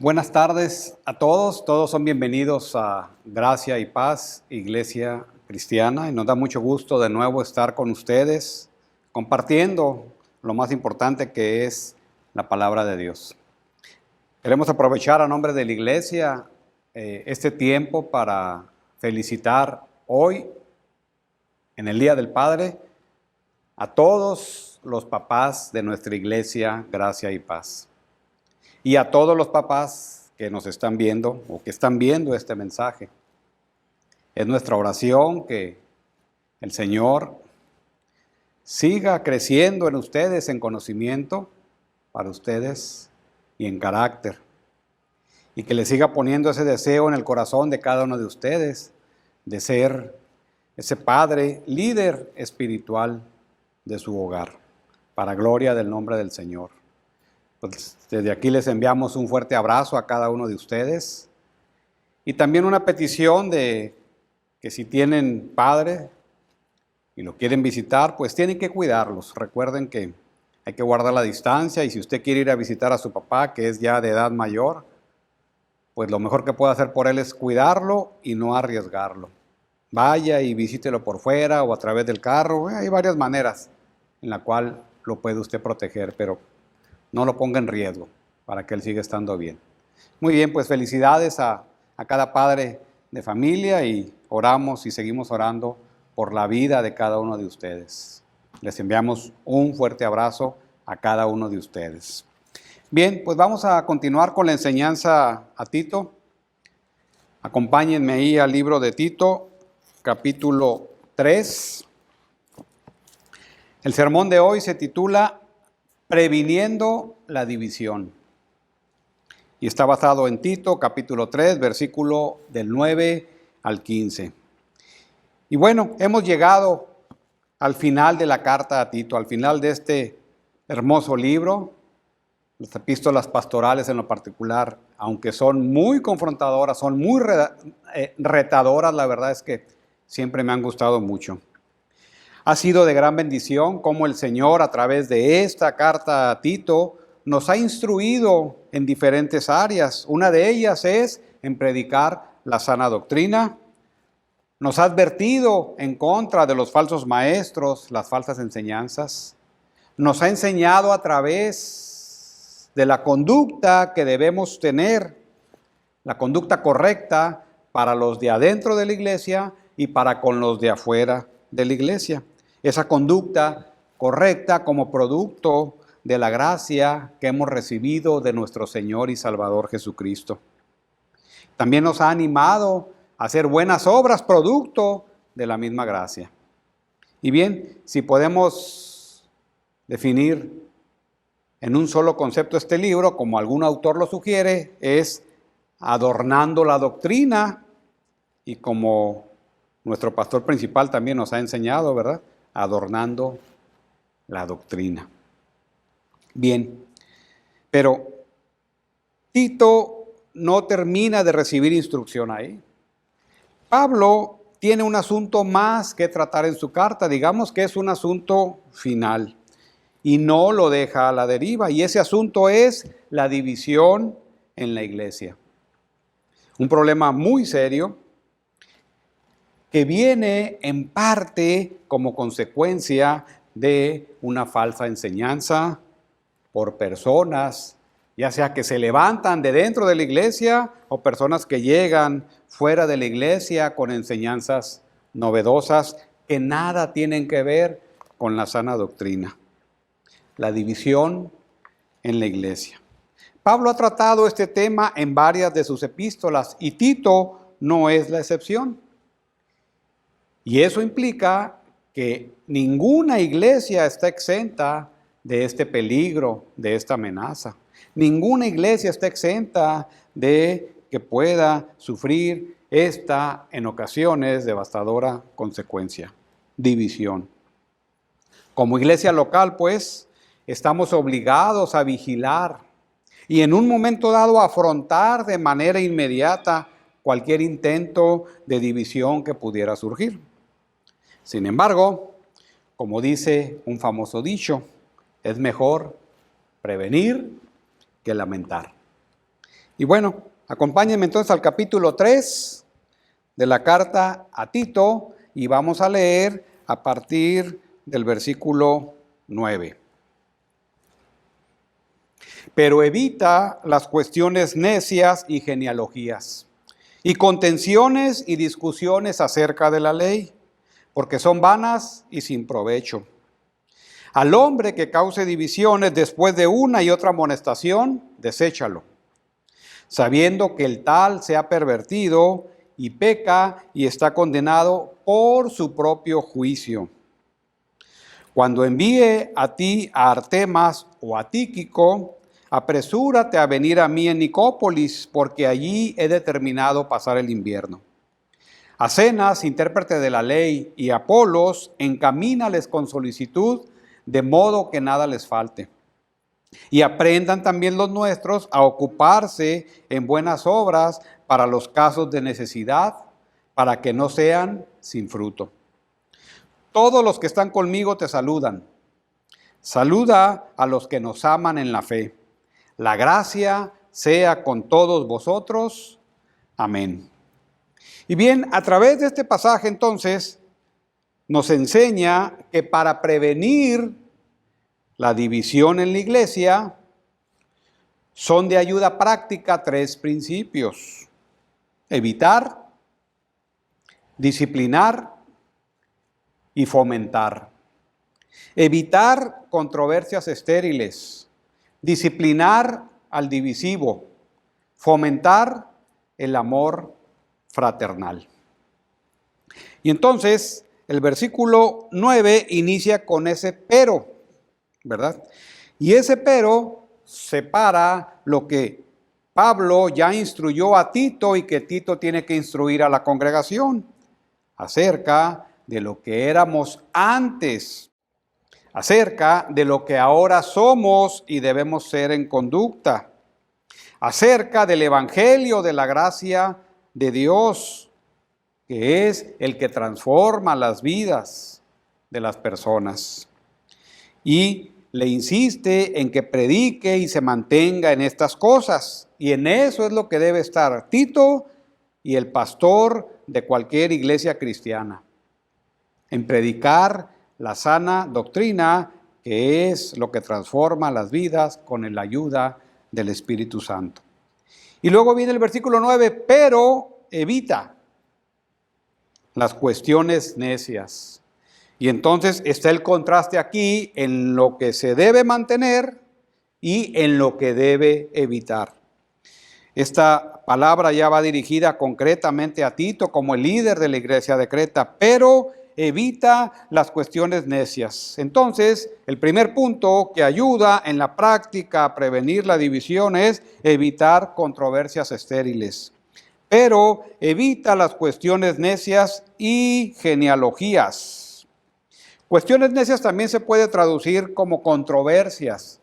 Buenas tardes a todos. Todos son bienvenidos a Gracia y Paz, Iglesia Cristiana. Y nos da mucho gusto de nuevo estar con ustedes, compartiendo lo más importante que es la palabra de Dios. Queremos aprovechar a nombre de la Iglesia este tiempo para felicitar hoy, en el Día del Padre, a todos los papás de nuestra Iglesia, Gracia y Paz. Y a todos los papás que nos están viendo o que están viendo este mensaje. Es nuestra oración que el Señor siga creciendo en ustedes en conocimiento para ustedes y en carácter. Y que le siga poniendo ese deseo en el corazón de cada uno de ustedes de ser ese padre líder espiritual de su hogar, para gloria del nombre del Señor. Pues desde aquí les enviamos un fuerte abrazo a cada uno de ustedes y también una petición de que si tienen padre y lo quieren visitar, pues tienen que cuidarlos. Recuerden que hay que guardar la distancia y si usted quiere ir a visitar a su papá, que es ya de edad mayor, pues lo mejor que puede hacer por él es cuidarlo y no arriesgarlo. Vaya y visítelo por fuera o a través del carro. Hay varias maneras en la cual lo puede usted proteger, pero no lo ponga en riesgo para que él siga estando bien. Muy bien, pues felicidades a cada padre de familia y oramos y seguimos orando por la vida de cada uno de ustedes. Les enviamos un fuerte abrazo a cada uno de ustedes. Bien, pues vamos a continuar con la enseñanza a Tito. Acompáñenme ahí al libro de Tito, capítulo 3. El sermón de hoy se titula Previniendo la división. Y está basado en Tito, capítulo 3, versículo del 9 al 15. Y bueno, hemos llegado al final de la carta a Tito, al final de este hermoso libro. Las epístolas pastorales en lo particular, aunque son muy confrontadoras, son muy retadoras, la verdad es que siempre me han gustado mucho. Ha sido de gran bendición cómo el Señor a través de esta carta a Tito nos ha instruido en diferentes áreas. Una de ellas es en predicar la sana doctrina. Nos ha advertido en contra de los falsos maestros, las falsas enseñanzas. Nos ha enseñado a través de la conducta que debemos tener, la conducta correcta para los de adentro de la iglesia y para con los de afuera de la iglesia. Esa conducta correcta como producto de la gracia que hemos recibido de nuestro Señor y Salvador Jesucristo. También nos ha animado a hacer buenas obras producto de la misma gracia. Y bien, si podemos definir en un solo concepto este libro, como algún autor lo sugiere, es adornando la doctrina y como nuestro pastor principal también nos ha enseñado, ¿verdad? Adornando la doctrina. Bien, pero Tito no termina de recibir instrucción ahí. Pablo tiene un asunto más que tratar en su carta, digamos que es un asunto final, y no lo deja a la deriva, y ese asunto es la división en la iglesia. Un problema muy serio, que viene en parte como consecuencia de una falsa enseñanza por personas, ya sea que se levantan de dentro de la iglesia o personas que llegan fuera de la iglesia con enseñanzas novedosas que nada tienen que ver con la sana doctrina. La división en la iglesia. Pablo ha tratado este tema en varias de sus epístolas y Tito no es la excepción. Y eso implica que ninguna iglesia está exenta de este peligro, de esta amenaza. Ninguna iglesia está exenta de que pueda sufrir esta, en ocasiones, devastadora consecuencia, división. Como iglesia local, pues, estamos obligados a vigilar y en un momento dado a afrontar de manera inmediata cualquier intento de división que pudiera surgir. Sin embargo, como dice un famoso dicho, es mejor prevenir que lamentar. Y bueno, acompáñenme entonces al capítulo 3 de la carta a Tito y vamos a leer a partir del versículo 9. Pero evita las cuestiones necias y genealogías, y contenciones y discusiones acerca de la ley, porque son vanas y sin provecho. Al hombre que cause divisiones después de una y otra amonestación, deséchalo, sabiendo que el tal se ha pervertido y peca y está condenado por su propio juicio. Cuando envíe a ti a Artemas o a Tíquico, apresúrate a venir a mí en Nicópolis, porque allí he determinado pasar el invierno. A Zenas, intérprete de la ley, y a Apolos, encamínales con solicitud, de modo que nada les falte. Y aprendan también los nuestros a ocuparse en buenas obras para los casos de necesidad, para que no sean sin fruto. Todos los que están conmigo te saludan. Saluda a los que nos aman en la fe. La gracia sea con todos vosotros. Amén. Y bien, a través de este pasaje entonces nos enseña que para prevenir la división en la iglesia son de ayuda práctica 3 principios: evitar, disciplinar y fomentar. Evitar controversias estériles, disciplinar al divisivo, fomentar el amor fraternal. Y entonces el versículo 9 inicia con ese pero, ¿verdad? Y ese pero separa lo que Pablo ya instruyó a Tito y que Tito tiene que instruir a la congregación acerca de lo que éramos antes, acerca de lo que ahora somos y debemos ser en conducta, acerca del evangelio de la gracia de Dios, que es el que transforma las vidas de las personas. Y le insiste en que predique y se mantenga en estas cosas. Y en eso es lo que debe estar Tito y el pastor de cualquier iglesia cristiana, en predicar la sana doctrina, que es lo que transforma las vidas con la ayuda del Espíritu Santo. Y luego viene el versículo 9, pero evita las cuestiones necias. Y entonces está el contraste aquí en lo que se debe mantener y en lo que debe evitar. Esta palabra ya va dirigida concretamente a Tito como el líder de la iglesia de Creta, pero evita las cuestiones necias. Entonces, el primer punto que ayuda en la práctica a prevenir la división es evitar controversias estériles. Pero evita las cuestiones necias y genealogías. Cuestiones necias también se puede traducir como controversias,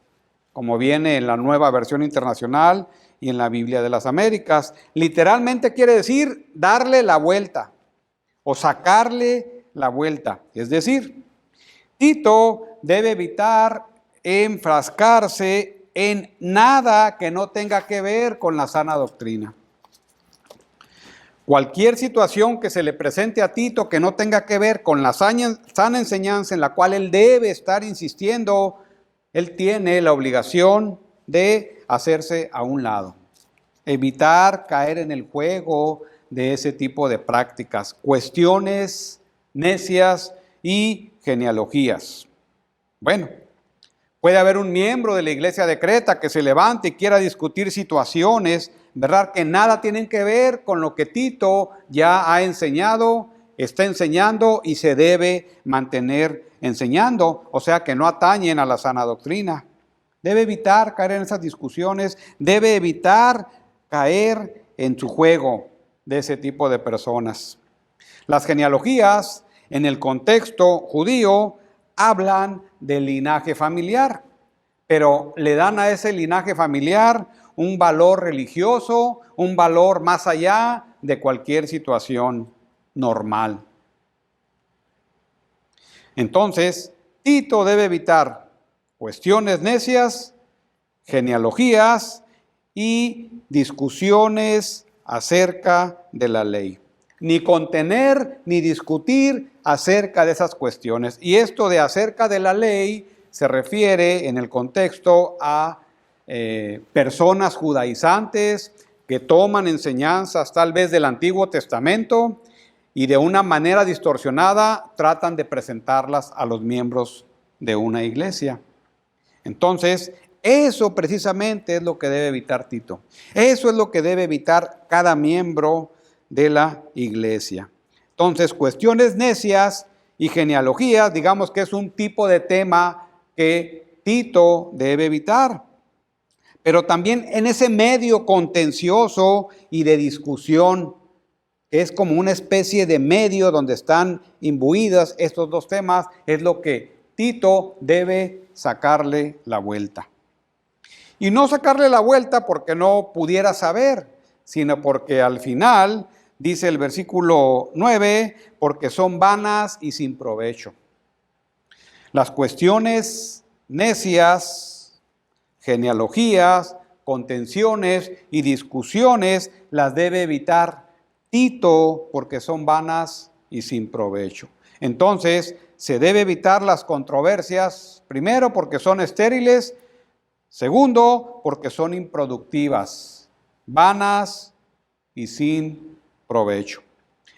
como viene en la Nueva Versión Internacional y en la Biblia de las Américas. Literalmente quiere decir darle la vuelta o sacarle la vuelta. Es decir, Tito debe evitar enfrascarse en nada que no tenga que ver con la sana doctrina. Cualquier situación que se le presente a Tito que no tenga que ver con la sana enseñanza en la cual él debe estar insistiendo, él tiene la obligación de hacerse a un lado. Evitar caer en el juego de ese tipo de prácticas, cuestiones necias y genealogías. Bueno, puede haber un miembro de la iglesia de Creta que se levante y quiera discutir situaciones, ¿verdad?, que nada tienen que ver con lo que Tito ya ha enseñado, está enseñando y se debe mantener enseñando, o sea que no atañen a la sana doctrina. Debe evitar caer en esas discusiones, debe evitar caer en su juego de ese tipo de personas. Las genealogías en el contexto judío hablan del linaje familiar, pero le dan a ese linaje familiar un valor religioso, un valor más allá de cualquier situación normal. Entonces, Tito debe evitar cuestiones necias, genealogías y discusiones acerca de la ley. Ni contener ni discutir acerca de esas cuestiones. Y esto de acerca de la ley se refiere en el contexto a personas judaizantes que toman enseñanzas tal vez del Antiguo Testamento y de una manera distorsionada tratan de presentarlas a los miembros de una iglesia. Entonces, eso precisamente es lo que debe evitar Tito. Eso es lo que debe evitar cada miembro de la iglesia. Entonces, cuestiones necias y genealogías, digamos que es un tipo de tema que Tito debe evitar. Pero también en ese medio contencioso y de discusión, que es como una especie de medio donde están imbuidas estos dos temas, es lo que Tito debe sacarle la vuelta. Y no sacarle la vuelta porque no pudiera saber, sino porque al final, dice el versículo 9, porque son vanas y sin provecho. Las cuestiones necias, genealogías, contenciones y discusiones las debe evitar Tito porque son vanas y sin provecho. Entonces, se debe evitar las controversias, primero porque son estériles, segundo porque son improductivas, vanas y sin provecho.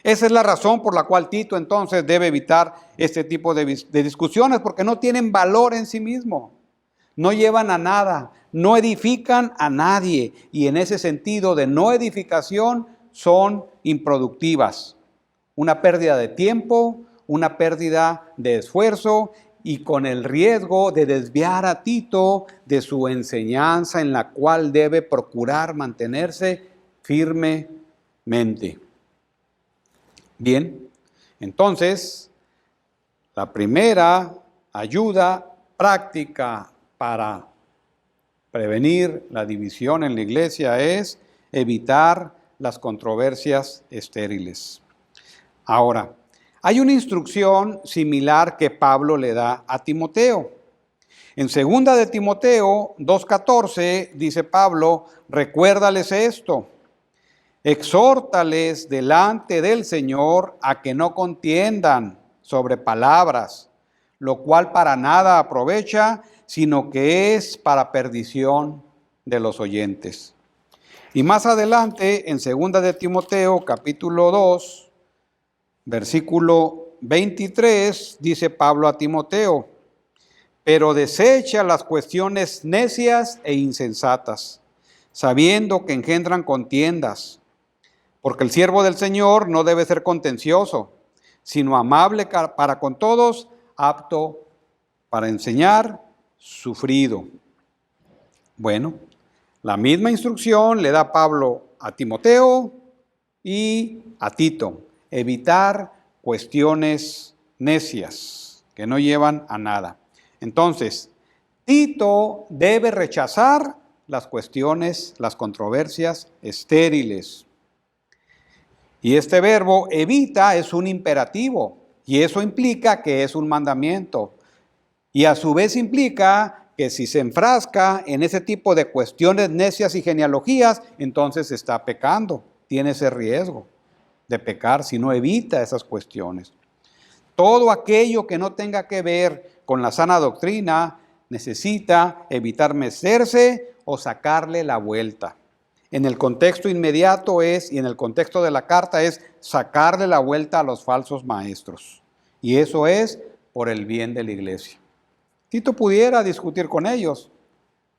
Esa es la razón por la cual Tito entonces debe evitar este tipo de discusiones, porque no tienen valor en sí mismo. No llevan a nada, no edifican a nadie y en ese sentido de no edificación son improductivas. Una pérdida de tiempo, una pérdida de esfuerzo y con el riesgo de desviar a Tito de su enseñanza en la cual debe procurar mantenerse firmemente. Bien, entonces la primera ayuda práctica para prevenir la división en la iglesia es evitar las controversias estériles. Ahora, hay una instrucción similar que Pablo le da a Timoteo. En 2 de Timoteo 2:14 dice Pablo, recuérdales esto, exhórtales delante del Señor a que no contiendan sobre palabras, lo cual para nada aprovecha, sino que es para perdición de los oyentes. Y más adelante, en 2 de Timoteo, capítulo 2, versículo 23, dice Pablo a Timoteo, pero desecha las cuestiones necias e insensatas, sabiendo que engendran contiendas, porque el siervo del Señor no debe ser contencioso, sino amable para con todos, apto para enseñar, sufrido. Bueno, la misma instrucción le da Pablo a Timoteo y a Tito. Evitar cuestiones necias que no llevan a nada. Entonces, Tito debe rechazar las cuestiones, las controversias estériles. Y este verbo evita es un imperativo y eso implica que es un mandamiento. Y a su vez implica que si se enfrasca en ese tipo de cuestiones necias y genealogías, entonces está pecando, tiene ese riesgo de pecar si no evita esas cuestiones. Todo aquello que no tenga que ver con la sana doctrina necesita evitar meterse o sacarle la vuelta. En el contexto inmediato y en el contexto de la carta es sacarle la vuelta a los falsos maestros. Y eso es por el bien de la iglesia. Tito pudiera discutir con ellos.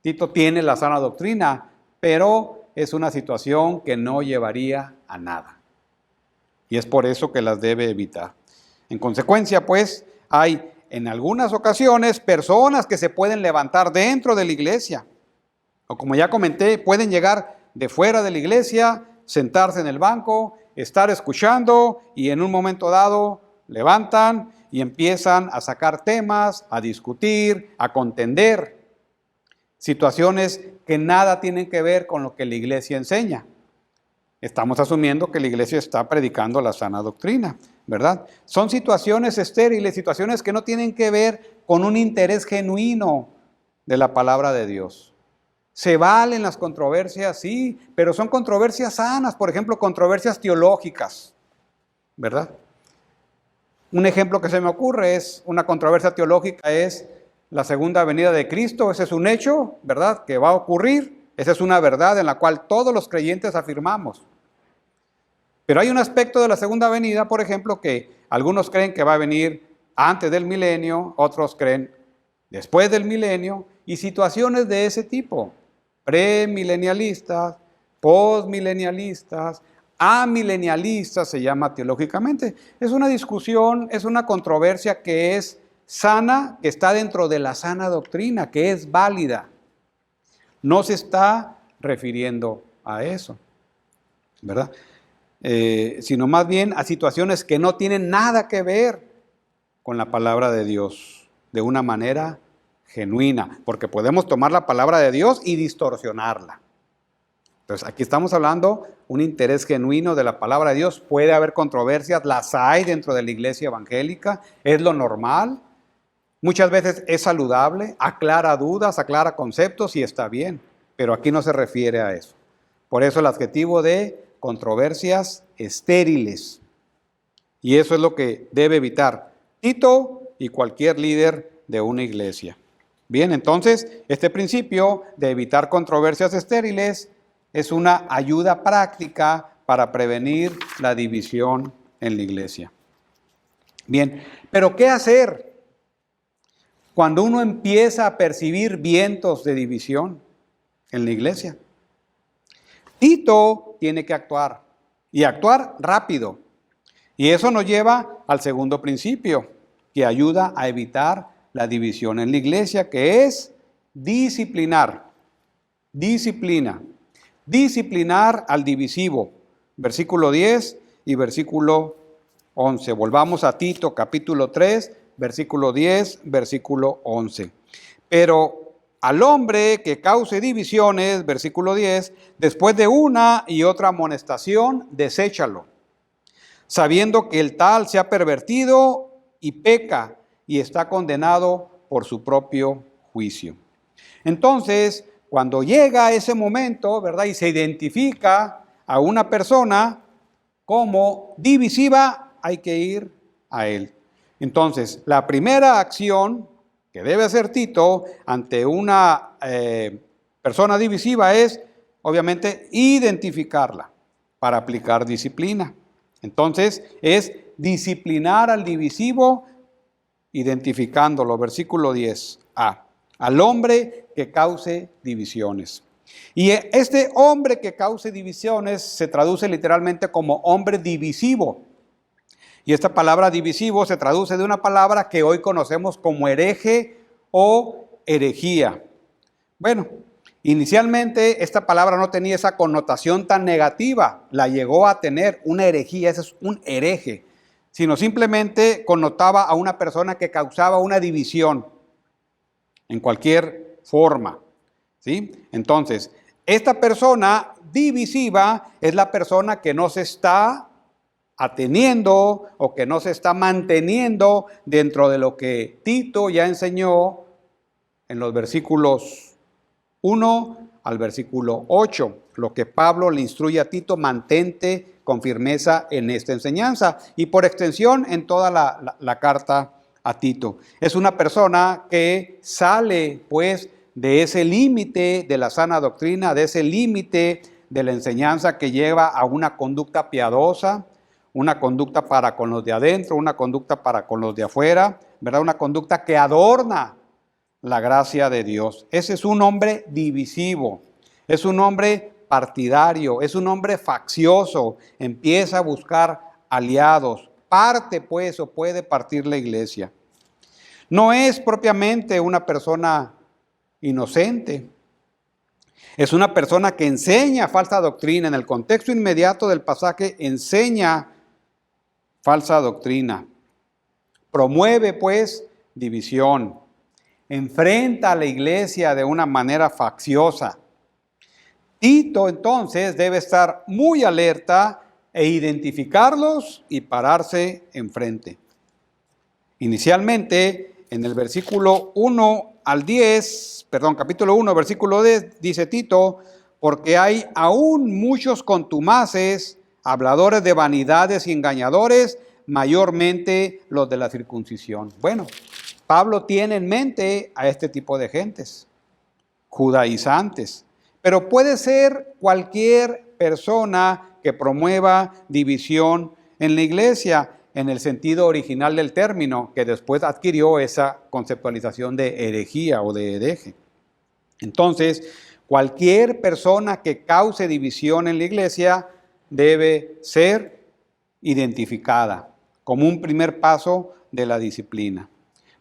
Tito tiene la sana doctrina, pero es una situación que no llevaría a nada. Y es por eso que las debe evitar. En consecuencia, pues, hay en algunas ocasiones personas que se pueden levantar dentro de la iglesia. O como ya comenté, pueden llegar de fuera de la iglesia, sentarse en el banco, estar escuchando y en un momento dado levantan y empiezan a sacar temas, a discutir, a contender. Situaciones que nada tienen que ver con lo que la iglesia enseña. Estamos asumiendo que la iglesia está predicando la sana doctrina, ¿verdad? Son situaciones estériles, situaciones que no tienen que ver con un interés genuino de la palabra de Dios. Se valen las controversias, sí, pero son controversias sanas, por ejemplo, controversias teológicas, ¿verdad? Un ejemplo que se me ocurre es una controversia teológica, es la segunda venida de Cristo. Ese es un hecho, ¿verdad?, que va a ocurrir. Esa es una verdad en la cual todos los creyentes afirmamos. Pero hay un aspecto de la segunda venida, por ejemplo, que algunos creen que va a venir antes del milenio, otros creen después del milenio, y situaciones de ese tipo, premilenialistas, postmilenialistas, amilenialistas se llama teológicamente. Es una discusión, es una controversia que es sana, que está dentro de la sana doctrina, que es válida. No se está refiriendo a eso, ¿verdad? Sino más bien a situaciones que no tienen nada que ver con la palabra de Dios, de una manera genuina, porque podemos tomar la palabra de Dios y distorsionarla. Entonces, aquí estamos hablando un interés genuino de la palabra de Dios. Puede haber controversias, las hay dentro de la iglesia evangélica, es lo normal. Muchas veces es saludable, aclara dudas, aclara conceptos y está bien, pero aquí no se refiere a eso. Por eso el adjetivo de controversias estériles. Y eso es lo que debe evitar Tito y cualquier líder de una iglesia. Bien, entonces, este principio de evitar controversias estériles es una ayuda práctica para prevenir la división en la iglesia. Bien, pero ¿qué hacer cuando uno empieza a percibir vientos de división en la iglesia? Tito tiene que actuar y actuar rápido. Y eso nos lleva al segundo principio que ayuda a evitar la división en la iglesia, que es disciplinar. Disciplinar al divisivo. Versículo 10 y versículo 11. Volvamos a Tito capítulo 3, versículo 10, versículo 11. Pero al hombre que cause divisiones, versículo 10, después de una y otra amonestación, deséchalo, sabiendo que el tal se ha pervertido y peca y está condenado por su propio juicio. Entonces, cuando llega ese momento, ¿verdad?, y se identifica a una persona como divisiva, hay que ir a él. Entonces, la primera acción que debe hacer Tito ante una persona divisiva es, obviamente, identificarla para aplicar disciplina. Entonces, es disciplinar al divisivo identificándolo. Versículo 10a. Al hombre que cause divisiones. Y este hombre que cause divisiones se traduce literalmente como hombre divisivo. Y esta palabra divisivo se traduce de una palabra que hoy conocemos como hereje o herejía. Bueno, inicialmente esta palabra no tenía esa connotación tan negativa, la llegó a tener una herejía, ese es un hereje, sino simplemente connotaba a una persona que causaba una división en cualquier forma, ¿sí? Entonces, esta persona divisiva es la persona que no se está ateniendo o que no se está manteniendo dentro de lo que Tito ya enseñó en los versículos 1 al versículo 8, lo que Pablo le instruye a Tito: mantente con firmeza en esta enseñanza, y por extensión en toda la carta a Tito. Es una persona que sale pues de ese límite de la sana doctrina, de ese límite de la enseñanza que lleva a una conducta piadosa, una conducta para con los de adentro, una conducta para con los de afuera, ¿verdad? Una conducta que adorna la gracia de Dios. Ese es un hombre divisivo, es un hombre partidario, es un hombre faccioso, empieza a buscar aliados, parte pues o puede partir la iglesia. No es propiamente una persona inocente, es una persona que enseña falsa doctrina. En el contexto inmediato del pasaje enseña falsa doctrina, promueve pues división, enfrenta a la iglesia de una manera facciosa. Tito entonces debe estar muy alerta e identificarlos y pararse enfrente. Inicialmente, en el versículo 1 al 10, perdón, capítulo 1, versículo 10, dice Tito, porque hay aún muchos contumaces, habladores de vanidades y engañadores, mayormente los de la circuncisión. Bueno, Pablo tiene en mente a este tipo de gentes, judaizantes, pero puede ser cualquier persona que promueva división en la iglesia, en el sentido original del término, que después adquirió esa conceptualización de herejía o de hereje. Entonces, cualquier persona que cause división en la iglesia debe ser identificada como un primer paso de la disciplina.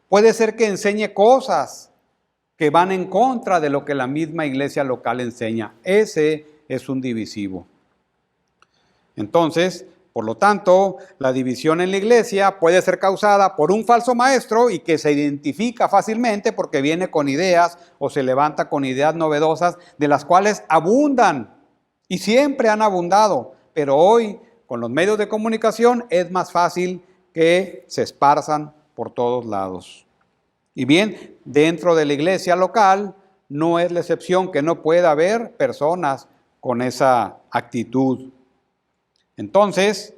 Puede ser que enseñe cosas que van en contra de lo que la misma iglesia local enseña. Ese es un divisivo. Entonces, por lo tanto, la división en la iglesia puede ser causada por un falso maestro y que se identifica fácilmente porque viene con ideas o se levanta con ideas novedosas de las cuales abundan y siempre han abundado, pero hoy con los medios de comunicación es más fácil que se esparzan por todos lados. Y bien, dentro de la iglesia local no es la excepción que no pueda haber personas con esa actitud. Entonces,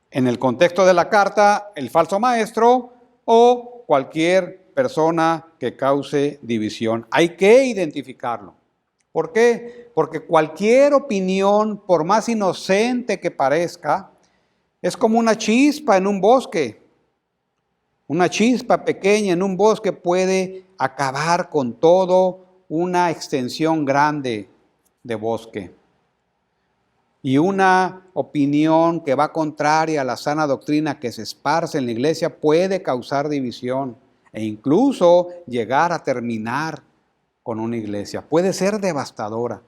en el contexto de la carta, el falso maestro o cualquier persona que cause división. Hay que identificarlo. ¿Por qué? Porque cualquier opinión, por más inocente que parezca, es como una chispa en un bosque. Una chispa pequeña en un bosque puede acabar con todo una extensión grande de bosque. Y una opinión que va contraria a la sana doctrina que se esparce en la iglesia puede causar división e incluso llegar a terminar con una iglesia. Puede ser devastadora.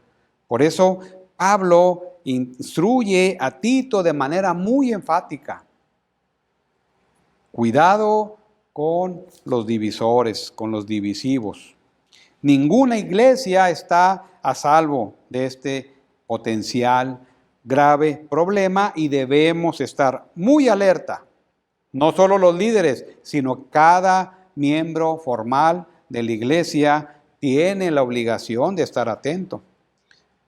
Por eso Pablo instruye a Tito de manera muy enfática. Cuidado con los divisores, con los divisivos. Ninguna iglesia está a salvo de este potencial grave problema y debemos estar muy alerta. No solo los líderes, sino cada miembro formal de la iglesia tiene la obligación de estar atento.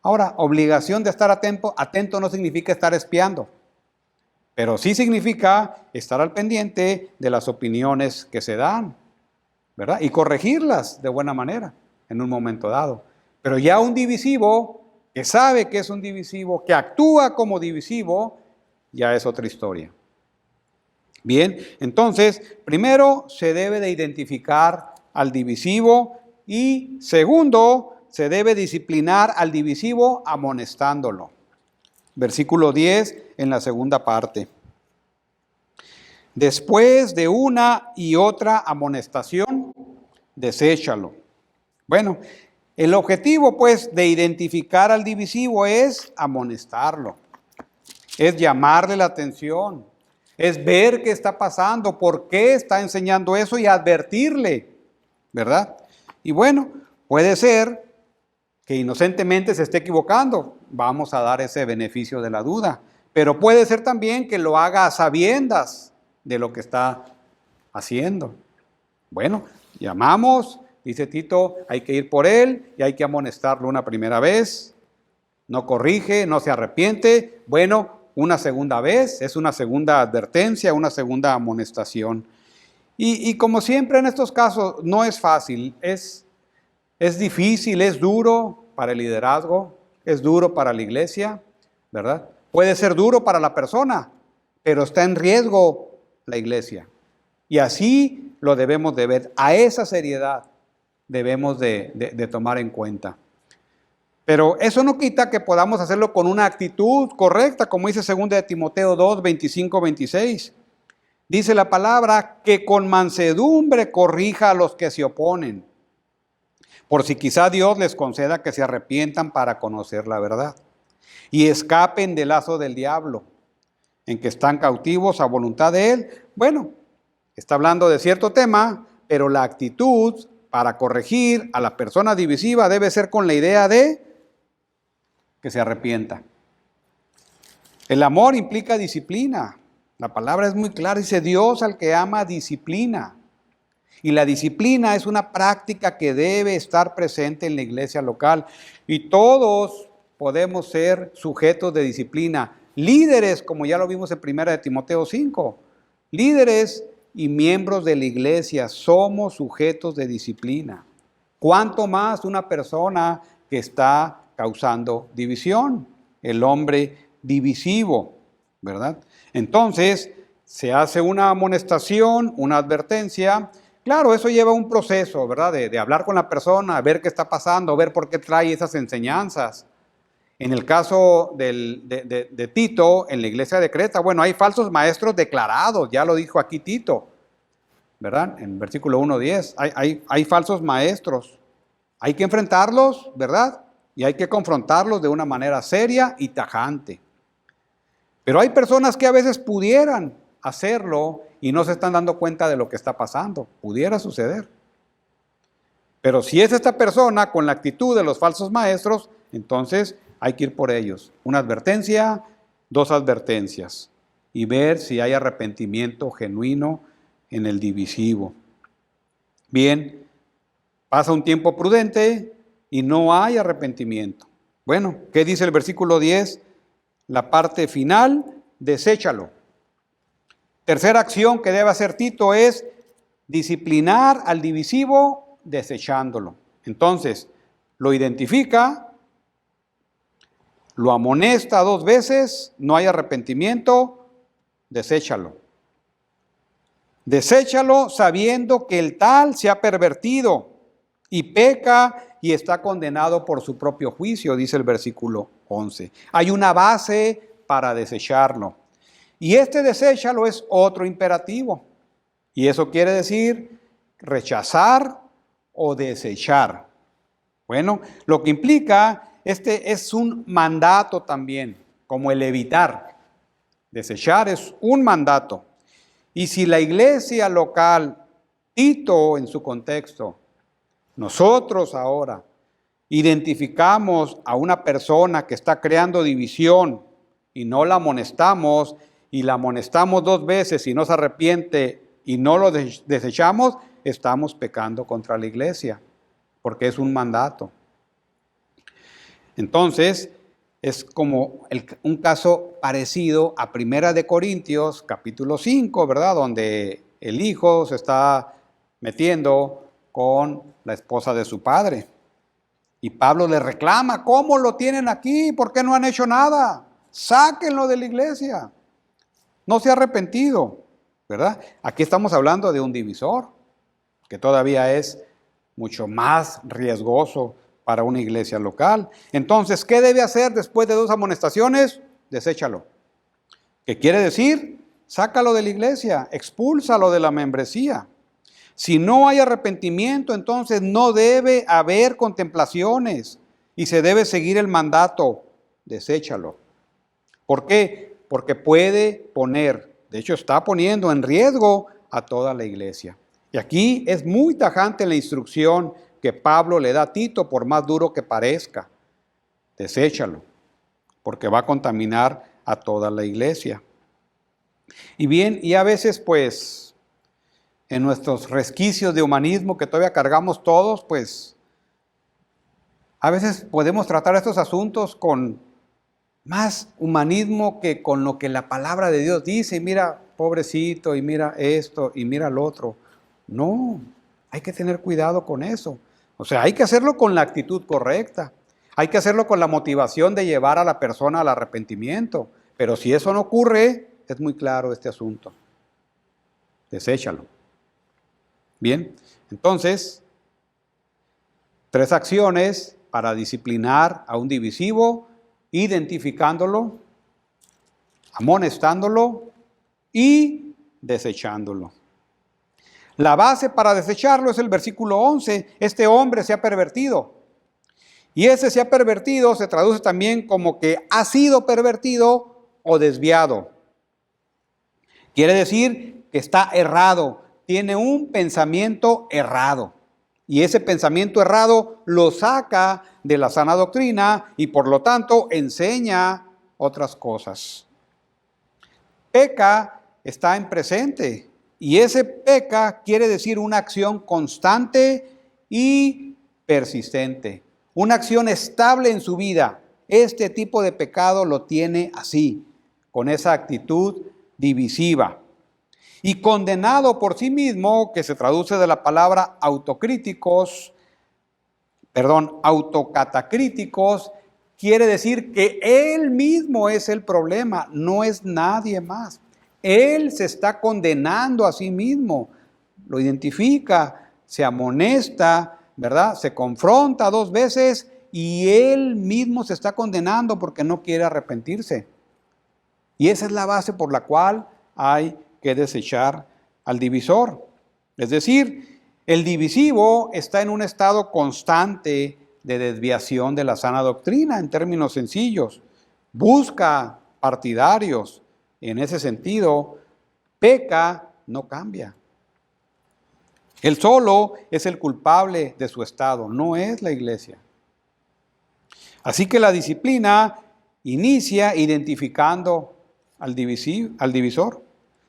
Ahora, obligación de estar atento no significa estar espiando, pero sí significa estar al pendiente de las opiniones que se dan, ¿verdad? Y corregirlas de buena manera en un momento dado. Pero ya un divisivo que sabe que es un divisivo, que actúa como divisivo, ya es otra historia. Bien, entonces, primero se debe de identificar al divisivo y segundo, se debe disciplinar al divisivo amonestándolo. Versículo 10 en la segunda parte. Después de una y otra amonestación, deséchalo. Bueno, el objetivo, pues, de identificar al divisivo es amonestarlo, es llamarle la atención, es ver qué está pasando, por qué está enseñando eso y advertirle, ¿verdad? Y bueno, puede ser que inocentemente se esté equivocando, vamos a dar ese beneficio de la duda, pero puede ser también que lo haga a sabiendas de lo que está haciendo. Bueno, llamamos. Dice Tito, hay que ir por él y hay que amonestarlo una primera vez. No corrige, no se arrepiente. Bueno, una segunda vez, es una segunda advertencia, una segunda amonestación. Y como siempre en estos casos, no es fácil, es difícil, es duro para el liderazgo, es duro para la iglesia, ¿verdad? Puede ser duro para la persona, pero está en riesgo la iglesia. Y así lo debemos de ver, a esa seriedad debemos de tomar en cuenta. Pero eso no quita que podamos hacerlo con una actitud correcta, como dice 2 de Timoteo 2, 25, 26. Dice la palabra que con mansedumbre corrija a los que se oponen, por si quizá Dios les conceda que se arrepientan para conocer la verdad y escapen del lazo del diablo, en que están cautivos a voluntad de él. Bueno, está hablando de cierto tema, pero la actitud para corregir a la persona divisiva debe ser con la idea de que se arrepienta. El amor implica disciplina. La palabra es muy clara, dice Dios al que ama disciplina. Y la disciplina es una práctica que debe estar presente en la iglesia local. Y todos podemos ser sujetos de disciplina. Líderes, como ya lo vimos en 1 Timoteo 5. Líderes y miembros de la iglesia somos sujetos de disciplina. ¿Cuánto más una persona que está causando división? El hombre divisivo, ¿verdad? Entonces, se hace una amonestación, una advertencia. Claro, eso lleva un proceso, ¿verdad? De hablar con la persona, ver qué está pasando, ver por qué trae esas enseñanzas. En el caso de Tito, en la iglesia de Creta, bueno, hay falsos maestros declarados, ya lo dijo aquí Tito, ¿verdad? En versículo 1:10, hay falsos maestros. Hay que enfrentarlos, ¿verdad? Y hay que confrontarlos de una manera seria y tajante. Pero hay personas que a veces pudieran hacerlo y no se están dando cuenta de lo que está pasando. Pudiera suceder. Pero si es esta persona con la actitud de los falsos maestros, entonces hay que ir por ellos. Una advertencia, 2 advertencias. Y ver si hay arrepentimiento genuino en el divisivo. Bien, pasa un tiempo prudente y no hay arrepentimiento. Bueno, ¿qué dice el versículo 10? La parte final, deséchalo. Tercera acción que debe hacer Tito es disciplinar al divisivo desechándolo. Entonces, lo identifica, lo amonesta 2 veces, no hay arrepentimiento, deséchalo. Deséchalo sabiendo que el tal se ha pervertido y peca y está condenado por su propio juicio, dice el versículo 11. Hay una base para desecharlo. Y este deséchalo es otro imperativo. Y eso quiere decir rechazar o desechar. Bueno, lo que implica, este es un mandato también, como el evitar. Desechar es un mandato. Y si la iglesia local, Tito en su contexto, nosotros ahora identificamos a una persona que está creando división y no la amonestamos, y la amonestamos 2 veces y no se arrepiente y no lo desechamos, estamos pecando contra la iglesia, porque es un mandato. Entonces, es como un caso parecido a 1 Corintios capítulo 5, ¿verdad? Donde el hijo se está metiendo con la esposa de su padre. Y Pablo le reclama, ¿cómo lo tienen aquí? ¿Por qué no han hecho nada? Sáquenlo de la iglesia. No se ha arrepentido, ¿verdad? Aquí estamos hablando de un divisor, que todavía es mucho más riesgoso para una iglesia local. Entonces, ¿qué debe hacer después de 2 amonestaciones? Deséchalo. ¿Qué quiere decir? Sácalo de la iglesia, expúlsalo de la membresía. Si no hay arrepentimiento, entonces no debe haber contemplaciones y se debe seguir el mandato. Deséchalo. ¿Por qué? Porque puede poner, de hecho está poniendo en riesgo a toda la iglesia. Y aquí es muy tajante la instrucción que Pablo le da a Tito, por más duro que parezca. Deséchalo, porque va a contaminar a toda la iglesia. Y bien, y a veces pues en nuestros resquicios de humanismo que todavía cargamos todos, pues a veces podemos tratar estos asuntos con más humanismo que con lo que la palabra de Dios dice. Mira, pobrecito, y mira esto, y mira lo otro. No, hay que tener cuidado con eso. O sea, hay que hacerlo con la actitud correcta. Hay que hacerlo con la motivación de llevar a la persona al arrepentimiento. Pero si eso no ocurre, es muy claro este asunto. Deséchalo. Bien, entonces, 3 acciones para disciplinar a un divisivo: identificándolo, amonestándolo y desechándolo. La base para desecharlo es el versículo 11. Este hombre se ha pervertido. Y ese se ha pervertido se traduce también como que ha sido pervertido o desviado. Quiere decir que está errado, tiene un pensamiento errado. Y ese pensamiento errado lo saca de la sana doctrina y por lo tanto enseña otras cosas. Peca, está en presente Y ese peca quiere decir una acción constante y persistente, una acción estable en su vida. Este tipo de pecado lo tiene así, con esa actitud divisiva. Y condenado por sí mismo, que se traduce de la palabra autocatacríticos, quiere decir que él mismo es el problema, no es nadie más. Él se está condenando a sí mismo, lo identifica, se amonesta, ¿verdad? Se confronta 2 veces y él mismo se está condenando porque no quiere arrepentirse. Y esa es la base por la cual hay que desechar al divisor. Es decir, el divisivo está en un estado constante de desviación de la sana doctrina, en términos sencillos. Busca partidarios. En ese sentido, peca, no cambia. Él solo es el culpable de su estado, no es la iglesia. Así que la disciplina inicia identificando al divisor,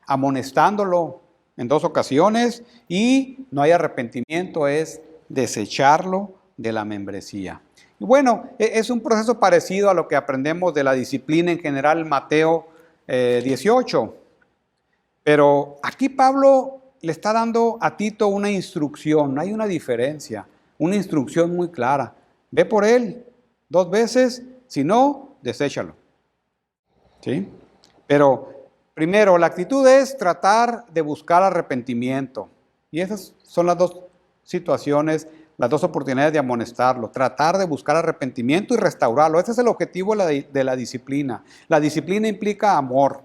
amonestándolo en 2 ocasiones, y no hay arrepentimiento, es desecharlo de la membresía. Y bueno, es un proceso parecido a lo que aprendemos de la disciplina en general en Mateo 18. Pero aquí Pablo le está dando a Tito una instrucción, hay una diferencia, una instrucción muy clara. Ve por él 2 veces, si no, deséchalo. ¿Sí? Pero primero, la actitud es tratar de buscar arrepentimiento. Y esas son las 2 situaciones, las 2 oportunidades de amonestarlo. Tratar de buscar arrepentimiento y restaurarlo. Ese es el objetivo de la disciplina. La disciplina implica amor.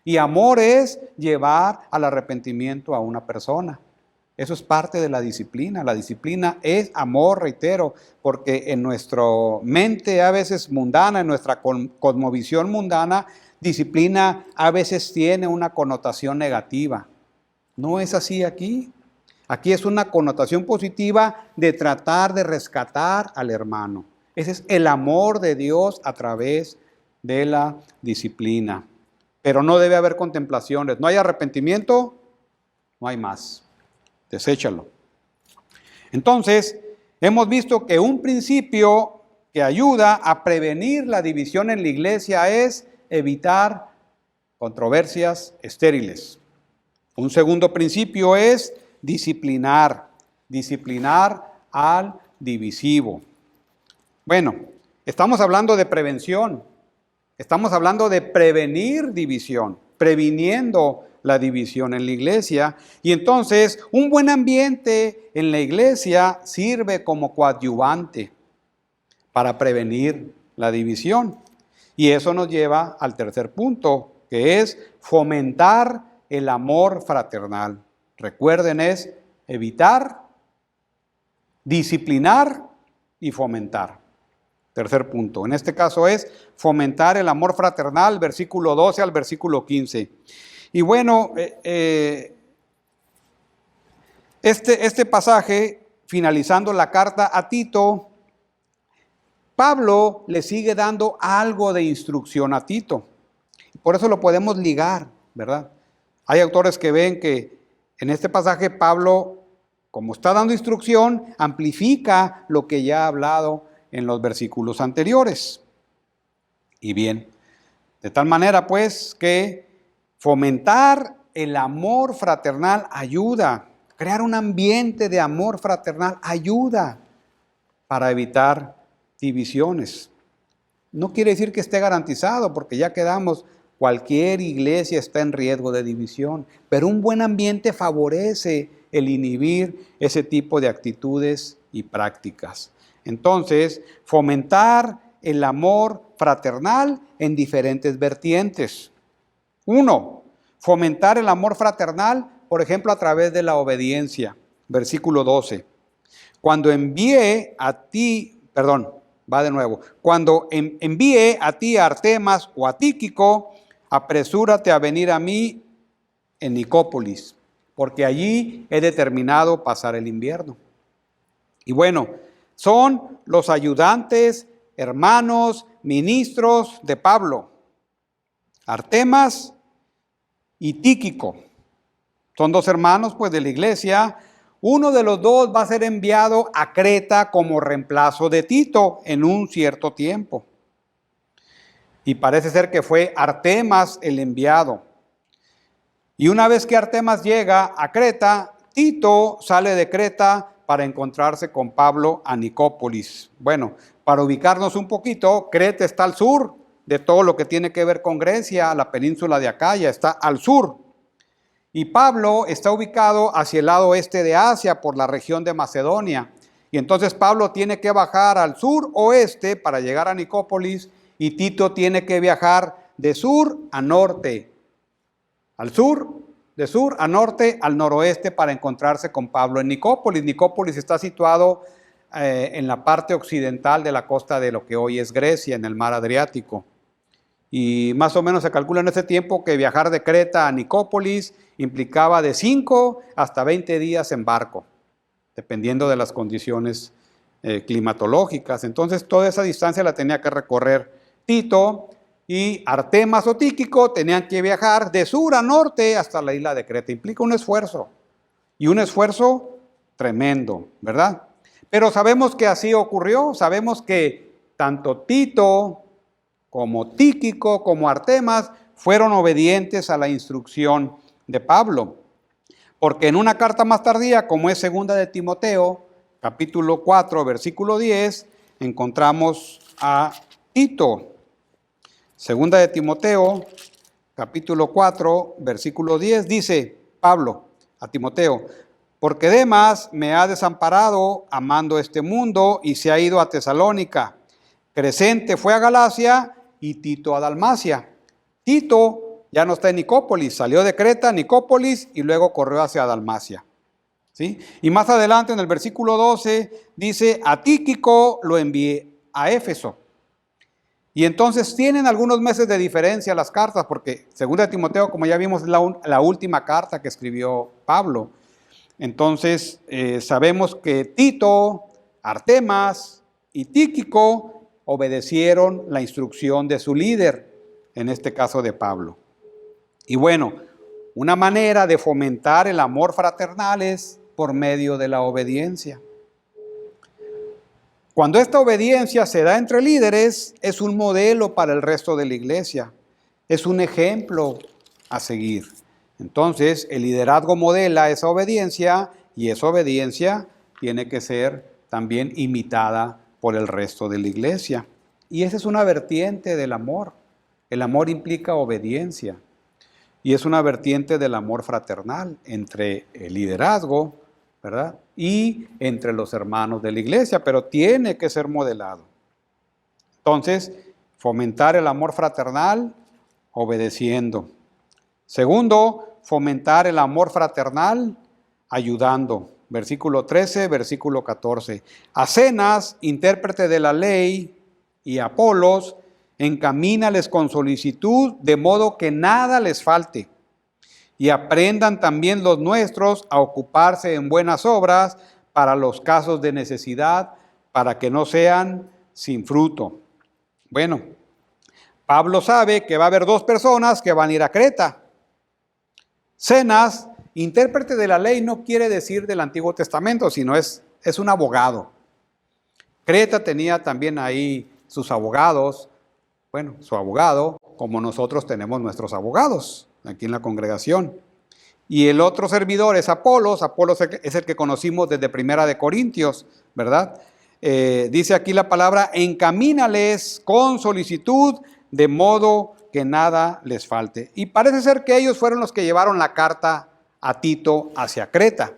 Y amor es llevar al arrepentimiento a una persona. Eso es parte de la disciplina. La disciplina es amor, reitero, porque en nuestra mente a veces mundana, en nuestra cosmovisión mundana, disciplina a veces tiene una connotación negativa. No es así aquí. Aquí es una connotación positiva de tratar de rescatar al hermano. Ese es el amor de Dios a través de la disciplina. Pero no debe haber contemplaciones. No hay arrepentimiento, no hay más. Deséchalo. Entonces, hemos visto que un principio que ayuda a prevenir la división en la iglesia es evitar controversias estériles. Un segundo principio es disciplinar al divisivo. Bueno, estamos hablando de prevención. Estamos hablando de prevenir división, previniendo la división en la iglesia. Y entonces, un buen ambiente en la iglesia sirve como coadyuvante para prevenir la división. Y eso nos lleva al tercer punto, que es fomentar el amor fraternal. Recuerden, es evitar, disciplinar y fomentar. Tercer punto. En este caso es fomentar el amor fraternal, versículo 12 al versículo 15. Y bueno, este pasaje, finalizando la carta a Tito, Pablo le sigue dando algo de instrucción a Tito. Por eso lo podemos ligar, ¿verdad? Hay autores que ven que en este pasaje Pablo, como está dando instrucción, amplifica lo que ya ha hablado en los versículos anteriores. Y bien, de tal manera pues que fomentar el amor fraternal ayuda, crear un ambiente de amor fraternal ayuda para evitar divisiones. No quiere decir que esté garantizado, porque ya quedamos, cualquier iglesia está en riesgo de división, pero un buen ambiente favorece el inhibir ese tipo de actitudes y prácticas. Entonces, fomentar el amor fraternal en diferentes vertientes. 1, fomentar el amor fraternal, por ejemplo, a través de la obediencia. Versículo 12. Cuando envíe a ti a Artemas o a Tíquico, apresúrate a venir a mí en Nicópolis, porque allí he determinado pasar el invierno. Y bueno, son los ayudantes, hermanos, ministros de Pablo, Artemas y Tíquico. Son dos hermanos pues de la iglesia. Uno de los dos va a ser enviado a Creta como reemplazo de Tito en un cierto tiempo. Y parece ser que fue Artemas el enviado. Y una vez que Artemas llega a Creta, Tito sale de Creta para encontrarse con Pablo a Nicópolis. Bueno, para ubicarnos un poquito, Creta está al sur de todo lo que tiene que ver con Grecia, la península de Acaya, está al sur. Y Pablo está ubicado hacia el lado oeste de Asia, por la región de Macedonia. Y entonces Pablo tiene que bajar al sur oeste para llegar a Nicópolis, y Tito tiene que viajar de sur a norte, al sur, de sur a norte, al noroeste, para encontrarse con Pablo en Nicópolis. Nicópolis está situado en la parte occidental de la costa de lo que hoy es Grecia, en el mar Adriático. Y más o menos se calcula en ese tiempo que viajar de Creta a Nicópolis implicaba de 5 hasta 20 días en barco, dependiendo de las condiciones climatológicas. Entonces toda esa distancia la tenía que recorrer Tito, y Artemas o Tíquico tenían que viajar de sur a norte hasta la isla de Creta. Implica un esfuerzo, y un esfuerzo tremendo, ¿verdad? Pero sabemos que así ocurrió. Sabemos que tanto Tito como Tíquico, como Artemas, fueron obedientes a la instrucción de Pablo. Porque en una carta más tardía, como es segunda de Timoteo, capítulo 4, versículo 10, encontramos a Tito. Segunda de Timoteo, capítulo 4, versículo 10, dice Pablo a Timoteo: porque Demas me ha desamparado amando este mundo y se ha ido a Tesalónica. Crescente fue a Galacia y Tito a Dalmacia. Tito ya no está en Nicópolis, salió de Creta, Nicópolis, y luego corrió hacia Dalmacia. ¿Sí? Y más adelante en el versículo 12 dice: a Tíquico lo envié a Éfeso. Y entonces tienen algunos meses de diferencia las cartas, porque segunda de Timoteo, como ya vimos, es la última carta que escribió Pablo. Entonces sabemos que Tito, Artemas y Tíquico obedecieron la instrucción de su líder, en este caso de Pablo. Y bueno, una manera de fomentar el amor fraternal es por medio de la obediencia. Cuando esta obediencia se da entre líderes, es un modelo para el resto de la iglesia, es un ejemplo a seguir. Entonces, el liderazgo modela esa obediencia, y esa obediencia tiene que ser también imitada por el resto de la iglesia. Y esa es una vertiente del amor. El amor implica obediencia, y es una vertiente del amor fraternal entre el liderazgo, ¿verdad?, y entre los hermanos de la iglesia, pero tiene que ser modelado. Entonces, fomentar el amor fraternal obedeciendo. Segundo, fomentar el amor fraternal ayudando. Versículo 13, versículo 14. A Zenas, intérprete de la ley, y a Apolos, encamínales con solicitud, de modo que nada les falte. Y aprendan también los nuestros a ocuparse en buenas obras para los casos de necesidad, para que no sean sin fruto. Bueno, Pablo sabe que va a haber dos personas que van a ir a Creta. Zenas, intérprete de la ley, no quiere decir del Antiguo Testamento, sino es un abogado. Creta tenía también ahí sus abogados. Bueno, su abogado, como nosotros tenemos nuestros abogados aquí en la congregación. Y el otro servidor es Apolos. Apolos es el que conocimos desde Primera de Corintios, ¿verdad? Dice aquí la palabra: encamínales con solicitud, de modo que nada les falte. Y parece ser que ellos fueron los que llevaron la carta a Tito hacia Creta.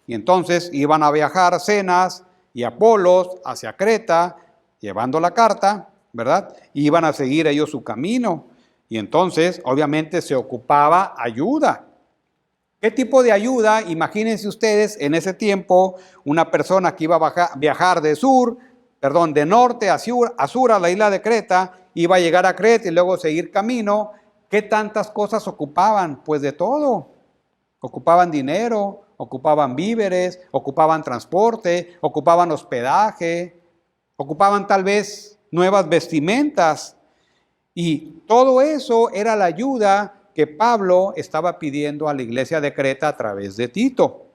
Y entonces iban a viajar Zenas y Apolos hacia Creta, llevando la carta, ¿verdad? Y iban a seguir ellos su camino. Y entonces, obviamente, se ocupaba ayuda. ¿Qué tipo de ayuda? Imagínense ustedes, en ese tiempo, una persona que iba a viajar de norte a sur a la isla de Creta, iba a llegar a Creta y luego seguir camino. ¿Qué tantas cosas ocupaban? Pues de todo. Ocupaban dinero, ocupaban víveres, ocupaban transporte, ocupaban hospedaje, ocupaban tal vez nuevas vestimentas. Y todo eso era la ayuda que Pablo estaba pidiendo a la iglesia de Creta a través de Tito.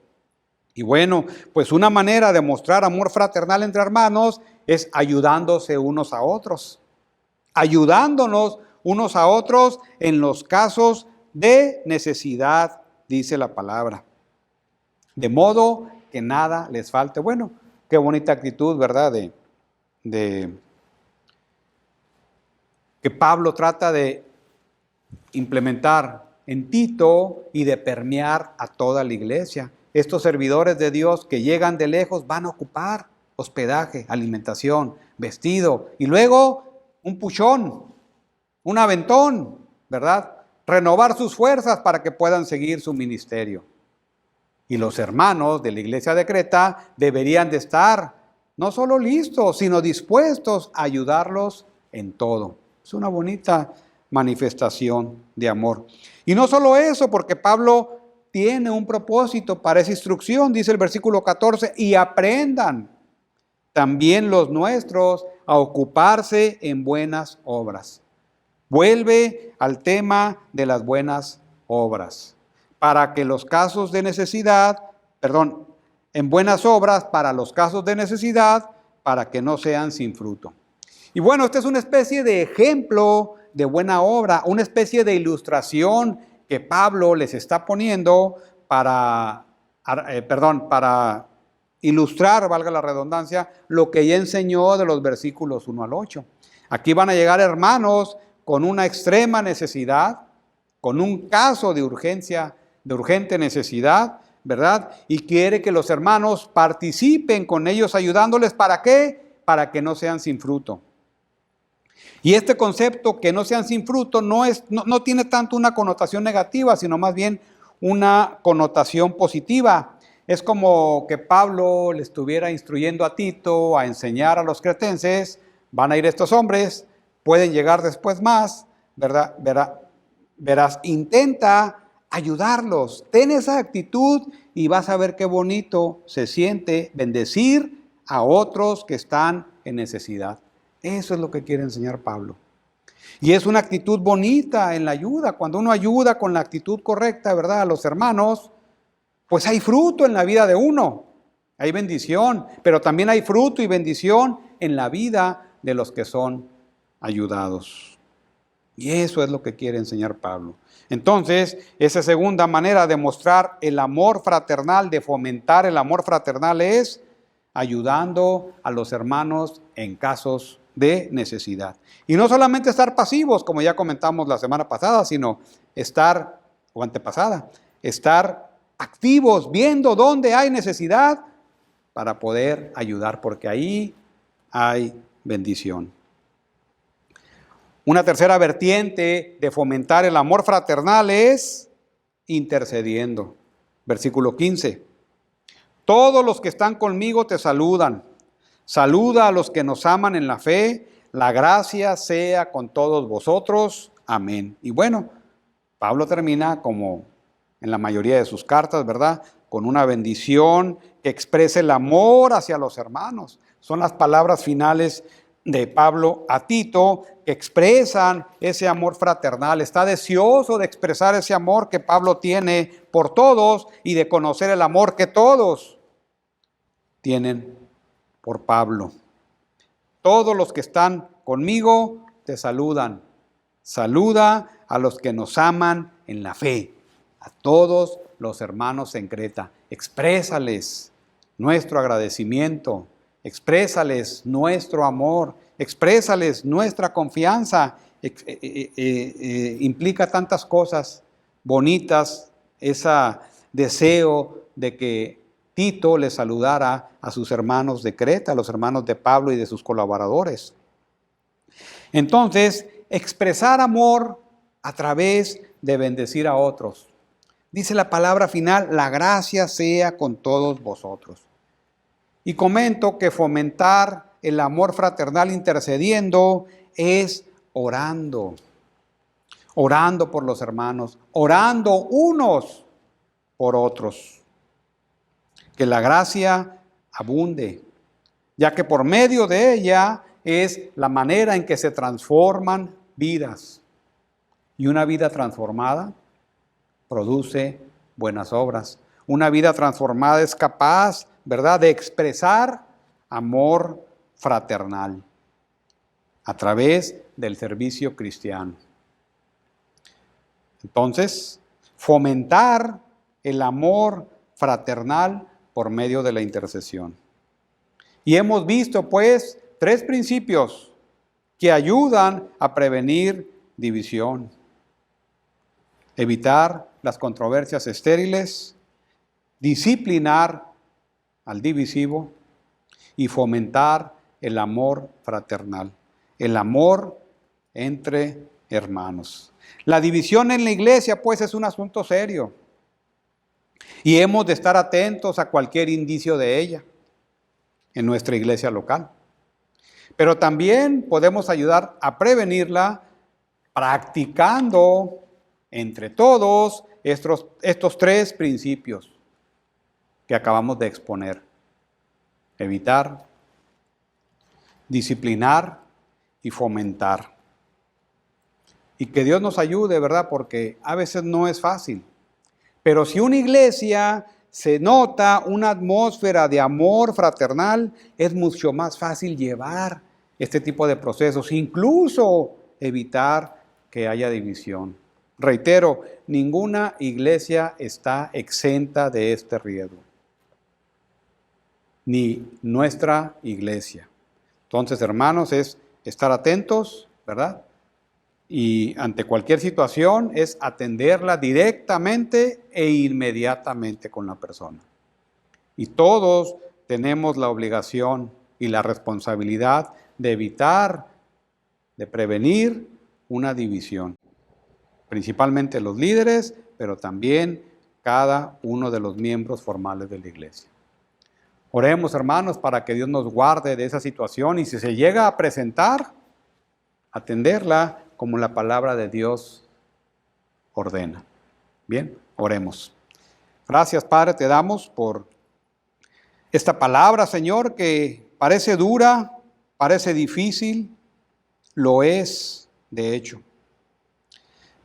Y bueno, pues una manera de mostrar amor fraternal entre hermanos es ayudándose unos a otros, ayudándonos unos a otros en los casos de necesidad, dice la palabra. De modo que nada les falte. Bueno, qué bonita actitud, ¿verdad? De que Pablo trata de implementar en Tito y de permear a toda la iglesia. Estos servidores de Dios que llegan de lejos van a ocupar hospedaje, alimentación, vestido y luego un puchón, un aventón, ¿verdad? Renovar sus fuerzas para que puedan seguir su ministerio. Y los hermanos de la iglesia de Creta deberían de estar no solo listos, sino dispuestos a ayudarlos en todo. Es una bonita manifestación de amor. Y no solo eso, porque Pablo tiene un propósito para esa instrucción, dice el versículo 14, y aprendan también los nuestros a ocuparse en buenas obras. Vuelve al tema de las buenas obras, para que los casos de necesidad, en buenas obras para los casos de necesidad, para que no sean sin fruto. Y bueno, esta es una especie de ejemplo de buena obra, una especie de ilustración que Pablo les está poniendo para ilustrar, valga la redundancia, lo que ya enseñó de los versículos 1 al 8. Aquí van a llegar hermanos con una extrema necesidad, con un caso de urgencia, de urgente necesidad, ¿verdad? Y quiere que los hermanos participen con ellos ayudándoles. ¿Para qué? Para que no sean sin fruto. Y este concepto, que no sean sin fruto, no tiene tanto una connotación negativa, sino más bien una connotación positiva. Es como que Pablo le estuviera instruyendo a Tito a enseñar a los cretenses: van a ir estos hombres, pueden llegar después más, ¿verdad? Verás, intenta ayudarlos, ten esa actitud y vas a ver qué bonito se siente bendecir a otros que están en necesidad. Eso es lo que quiere enseñar Pablo. Y es una actitud bonita en la ayuda. Cuando uno ayuda con la actitud correcta, ¿verdad?, a los hermanos, pues hay fruto en la vida de uno. Hay bendición, pero también hay fruto y bendición en la vida de los que son ayudados. Y eso es lo que quiere enseñar Pablo. Entonces, esa segunda manera de mostrar el amor fraternal, de fomentar el amor fraternal, es ayudando a los hermanos en casos de necesidad. Y no solamente estar pasivos, como ya comentamos la semana pasada, sino estar activos, viendo dónde hay necesidad para poder ayudar, porque ahí hay bendición. Una tercera vertiente de fomentar el amor fraternal es intercediendo. Versículo 15. Todos los que están conmigo te saludan. Saluda a los que nos aman en la fe. La gracia sea con todos vosotros. Amén. Y bueno, Pablo termina, como en la mayoría de sus cartas, ¿verdad?, con una bendición que expresa el amor hacia los hermanos. Son las palabras finales de Pablo a Tito que expresan ese amor fraternal. Está deseoso de expresar ese amor que Pablo tiene por todos y de conocer el amor que todos tienen por Pablo. Todos los que están conmigo te saludan. Saluda a los que nos aman en la fe, a todos los hermanos en Creta. Exprésales nuestro agradecimiento, exprésales nuestro amor, exprésales nuestra confianza. Implica tantas cosas bonitas, ese deseo de que Tito le saludara a sus hermanos de Creta, a los hermanos de Pablo y de sus colaboradores. Entonces, expresar amor a través de bendecir a otros. Dice la palabra final: la gracia sea con todos vosotros. Y comento que fomentar el amor fraternal intercediendo es orando por los hermanos, orando unos por otros. Que la gracia abunde, ya que por medio de ella es la manera en que se transforman vidas. Y una vida transformada produce buenas obras. Una vida transformada es capaz, ¿verdad?, de expresar amor fraternal a través del servicio cristiano. Entonces, fomentar el amor fraternal por medio de la intercesión. Y hemos visto, pues, 3 principios que ayudan a prevenir división. Evitar las controversias estériles, disciplinar al divisivo y fomentar el amor fraternal, el amor entre hermanos. La división en la iglesia, pues, es un asunto serio y hemos de estar atentos a cualquier indicio de ella en nuestra iglesia local. Pero también podemos ayudar a prevenirla practicando entre todos estos 3 principios que acabamos de exponer. Evitar, disciplinar y fomentar. Y que Dios nos ayude, ¿verdad? Porque a veces no es fácil. Pero si una iglesia se nota una atmósfera de amor fraternal, es mucho más fácil llevar este tipo de procesos, incluso evitar que haya división. Reitero, ninguna iglesia está exenta de este riesgo, ni nuestra iglesia. Entonces, hermanos, es estar atentos, ¿verdad? Y ante cualquier situación es atenderla directamente e inmediatamente con la persona. Y todos tenemos la obligación y la responsabilidad de evitar, de prevenir una división. Principalmente los líderes, pero también cada uno de los miembros formales de la iglesia. Oremos, hermanos, para que Dios nos guarde de esa situación y si se llega a presentar, atenderla como la palabra de Dios ordena. Bien, oremos. Gracias, Padre, te damos por esta palabra, Señor, que parece dura, parece difícil, lo es, de hecho.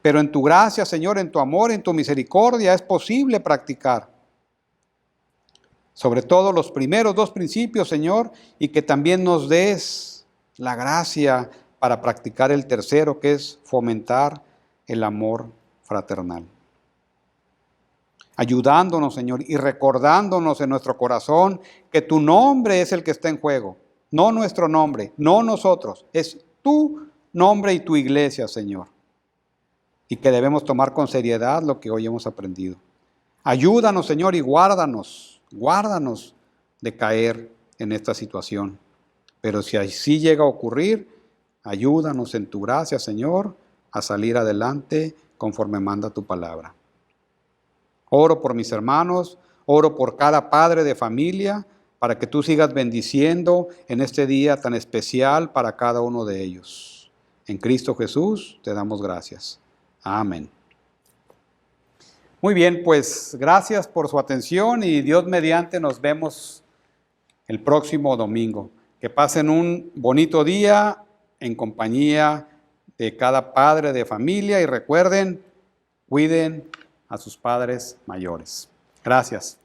Pero en tu gracia, Señor, en tu amor, en tu misericordia, es posible practicar. Sobre todo los primeros 2 principios, Señor, y que también nos des la gracia para practicar el tercero, que es fomentar el amor fraternal. Ayudándonos, Señor, y recordándonos en nuestro corazón que tu nombre es el que está en juego, no nuestro nombre, no nosotros, es tu nombre y tu iglesia, Señor. Y que debemos tomar con seriedad lo que hoy hemos aprendido. Ayúdanos, Señor, y guárdanos de caer en esta situación. Pero si así llega a ocurrir, ayúdanos en tu gracia, Señor, a salir adelante conforme manda tu palabra. Oro por mis hermanos, oro por cada padre de familia, para que tú sigas bendiciendo en este día tan especial para cada uno de ellos. En Cristo Jesús te damos gracias. Amén. Muy bien, pues gracias por su atención y Dios mediante nos vemos el próximo domingo. Que pasen un bonito día en compañía de cada padre de familia y recuerden, cuiden a sus padres mayores. Gracias.